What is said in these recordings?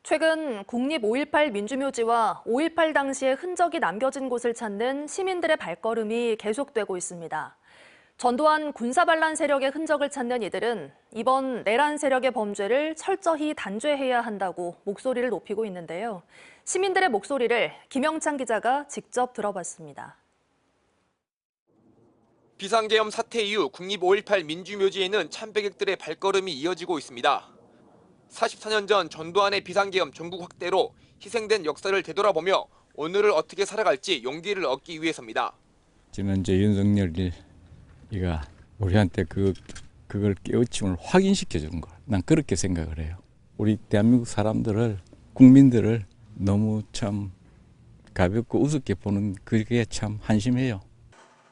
최근 국립 5.18 민주묘지와 5.18 당시의 흔적이 남겨진 곳을 찾는 시민들의 발걸음이 계속되고 있습니다. 전두환 군사반란 세력의 흔적을 찾는 이들은 이번 내란 세력의 범죄를 철저히 단죄해야 한다고 목소리를 높이고 있는데요. 시민들의 목소리를 김영창 기자가 직접 들어봤습니다. 비상계엄 사태 이후 국립 5.18 민주묘지에는 참배객들의 발걸음이 이어지고 있습니다. 44년 전 전두환의 비상계엄 전국 확대로 희생된 역사를 되돌아보며 오늘을 어떻게 살아갈지 용기를 얻기 위해서입니다. 지금 이제 윤석열이가 우리한테 그걸 깨우침을 확인시켜 주는 거야. 난 그렇게 생각을 해요. 우리 대한민국 사람들을, 국민들을 너무 참 가볍고 우습게 보는 그게 참 한심해요.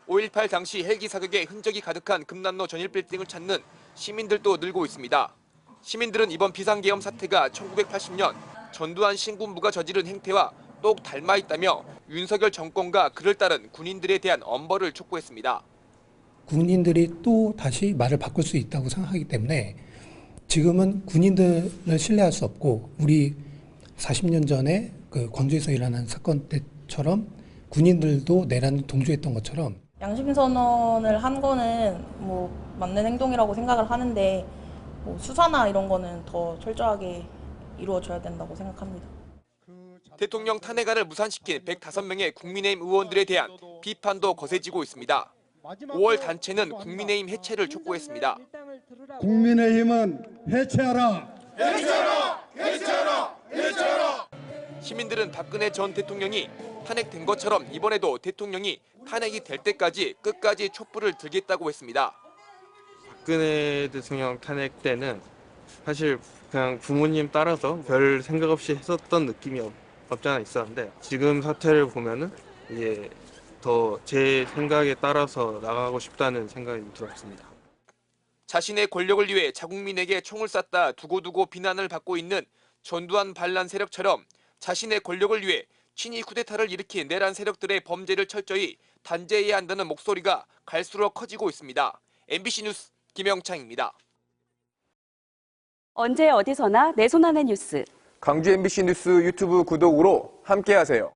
5.18 당시 헬기 사격의 흔적이 가득한 금남로 전일 빌딩을 찾는 시민들도 늘고 있습니다. 시민들은 이번 비상계엄 사태가 1980년 전두환 신군부가 저지른 행태와 똑 닮아 있다며 윤석열 정권과 그를 따른 군인들에 대한 엄벌을 촉구했습니다. 군인들이 또 다시 말을 바꿀 수 있다고 생각하기 때문에 지금은 군인들을 신뢰할 수 없고 우리 40년 전에 그 광주에서 일어난 사건 때처럼 군인들도 내란에 동조했던 것처럼 양심선언을 한 거는 맞는 행동이라고 생각을 하는데 수사나 이런 거는 더 철저하게 이루어져야 된다고 생각합니다. 대통령 탄핵안을 무산시킨 105명의 국민의힘 의원들에 대한 비판도 거세지고 있습니다. 5월 단체는 국민의힘 해체를 촉구했습니다. 국민의힘은 해체하라! 해체하라! 해체하라! 해체하라! 시민들은 박근혜 전 대통령이 탄핵된 것처럼 이번에도 대통령이 탄핵이 될 때까지 끝까지 촛불을 들겠다고 했습니다. 박근혜 대통령 탄핵 때는 사실 그냥 부모님 따라서 별 생각 없이 했었던 느낌이 없지 않아 있었는데 지금 사태를 보면은 이제 더 제 생각에 따라서 나가고 싶다는 생각이 들었습니다. 자신의 권력을 위해 자국민에게 총을 쐈다 두고두고 비난을 받고 있는 전두환 반란 세력처럼 자신의 권력을 위해 친위 쿠데타를 일으킨 내란 세력들의 범죄를 철저히 단죄해야 한다는 목소리가 갈수록 커지고 있습니다. MBC 뉴스 김영창입니다. 언제 어디서나 내 손 안의 뉴스. 광주 MBC 뉴스 유튜브 구독으로 함께하세요.